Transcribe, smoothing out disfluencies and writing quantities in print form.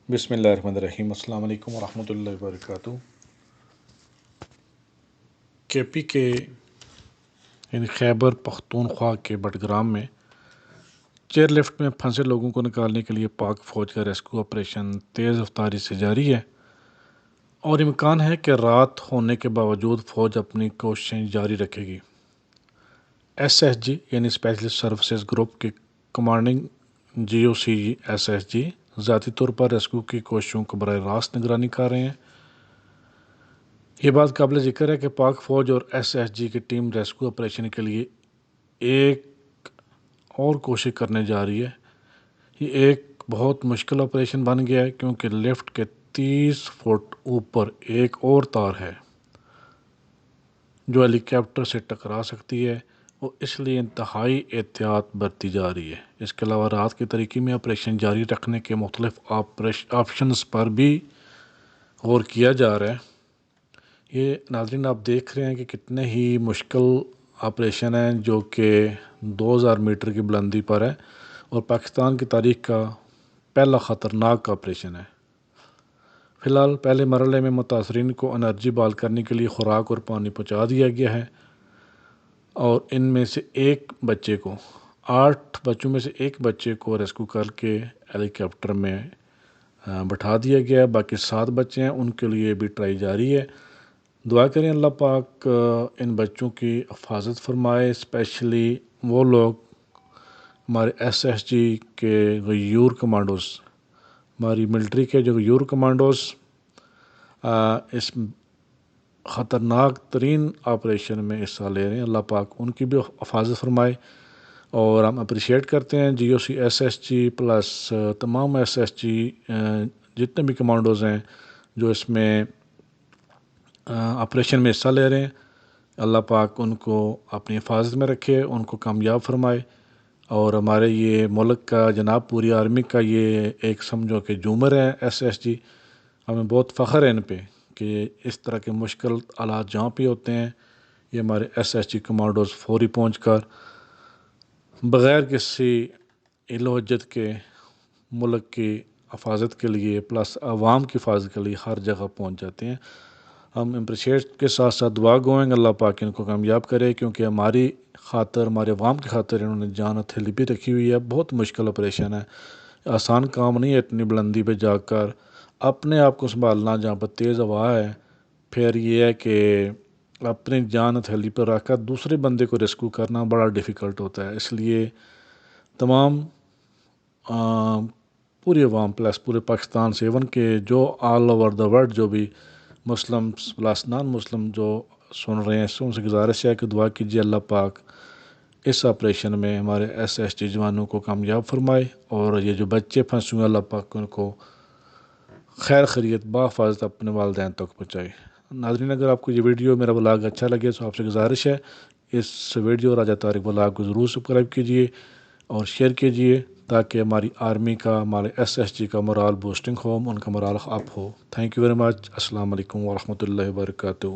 بسم اللہ الرحمن الرحیم۔ السلام علیکم ورحمۃ اللہ وبرکاتہ۔ کے پی کے یعنی خیبر پختونخوا کے بٹگرام میں چیئر لفٹ میں پھنسے لوگوں کو نکالنے کے لیے پاک فوج کا ریسکیو آپریشن تیز رفتاری سے جاری ہے اور امکان ہے کہ رات ہونے کے باوجود فوج اپنی کوششیں جاری رکھے گی۔ ایس ایس جی یعنی اسپیشلسٹ سروسز گروپ کے کمانڈنگ GOC/SSG ذاتی طور پر ریسکیو کی کوششوں کو براہ راست نگرانی کر رہے ہیں۔ یہ بات قابل ذکر ہے کہ پاک فوج اور SSG کی ٹیم ریسکیو آپریشن کے لیے ایک اور کوشش کرنے جا رہی ہے۔ یہ ایک بہت مشکل آپریشن بن گیا ہے کیونکہ لفٹ کے 30 فٹ اوپر ایک اور تار ہے جو ہیلی کاپٹر سے ٹکرا سکتی ہے اور اس لیے انتہائی احتیاط برتی جا رہی ہے۔ اس کے علاوہ رات کے طریقے میں آپریشن جاری رکھنے کے مختلف آپشنز پر بھی غور کیا جا رہا ہے۔ یہ ناظرین آپ دیکھ رہے ہیں کہ کتنے ہی مشکل آپریشن ہے جو کہ 2000 میٹر کی بلندی پر ہے اور پاکستان کی تاریخ کا پہلا خطرناک آپریشن ہے۔ فی الحال پہلے مرحلے میں متاثرین کو انرجی بحال کرنے کے لیے خوراک اور پانی پہنچا دیا گیا ہے اور ان میں سے 8 بچوں میں سے ایک بچے کو ریسکیو کر کے ہیلی کاپٹر میں بٹھا دیا گیا ہے۔ باقی 7 بچے ہیں، ان کے لیے بھی ٹرائی جاری ہے۔ دعا کریں اللہ پاک ان بچوں کی حفاظت فرمائے، اسپیشلی وہ لوگ ہمارے SSG کے غیور کمانڈوز، ہماری ملٹری کے جو غیور کمانڈوز اس خطرناک ترین آپریشن میں حصہ لے رہے ہیں۔ اللہ پاک ان کی بھی حفاظت فرمائے اور ہم اپریشیٹ کرتے ہیں GOC/SSG پلس تمام SSG جتنے بھی کمانڈوز ہیں جو اس میں آپریشن میں حصہ لے رہے ہیں۔ اللہ پاک ان کو اپنی حفاظت میں رکھے، ان کو کامیاب فرمائے اور ہمارے یہ ملک کا جناب پوری آرمی کا یہ ایک سمجھو کہ جومر ہے SSG۔ ہمیں بہت فخر ہے ان پہ کہ اس طرح کے مشکل حالات جہاں پہ ہوتے ہیں یہ ہمارے SSG کمانڈوز فوری پہنچ کر بغیر کسی ہیل و حجت کے ملک کی حفاظت کے لیے پلس عوام کی حفاظت کے لیے ہر جگہ پہنچ جاتے ہیں۔ ہم اپریشیٹ کے ساتھ ساتھ دعا گوئیں اللہ پاک ان کو کامیاب کرے کیونکہ ہماری خاطر، ہمارے عوام کی خاطر انہوں نے جان ہتھیلی بھی رکھی ہوئی ہے۔ بہت مشکل آپریشن ہے، آسان کام نہیں ہے اتنی بلندی پہ جا کر اپنے آپ کو سنبھالنا جہاں پر تیز ہوا ہے، پھر یہ ہے کہ اپنی جان ہتھیلی پر رکھ کر دوسرے بندے کو ریسکیو کرنا بڑا ڈیفیکلٹ ہوتا ہے۔ اس لیے تمام پوری عوام پلس پورے پاکستان سے ایون کہ جو آل اوور دا ورلڈ جو بھی مسلم پلس نان مسلم جو سن رہے ہیں ان سے گزارش ہے کہ دعا کیجیے اللہ پاک اس آپریشن میں ہمارے SSG جوانوں کو کامیاب فرمائے اور یہ جو بچے پھنسے ہوئے اللہ پاک ان کو خیر خیریت بحفاظت اپنے والدین تک پہنچائے۔ ناظرین اگر آپ کو یہ ویڈیو میرا بلاگ اچھا لگے تو آپ سے گزارش ہے اس ویڈیو راجہ طارق بلاگ کو ضرور سبسکرائب کیجیے اور شیئر کیجیے تاکہ ہماری آرمی کا، ہمارے SSG کا morale بوسٹنگ ہو، ان کا morale up who. Thank you very much. السلام علیکم ورحمۃ اللہ وبرکاتہ۔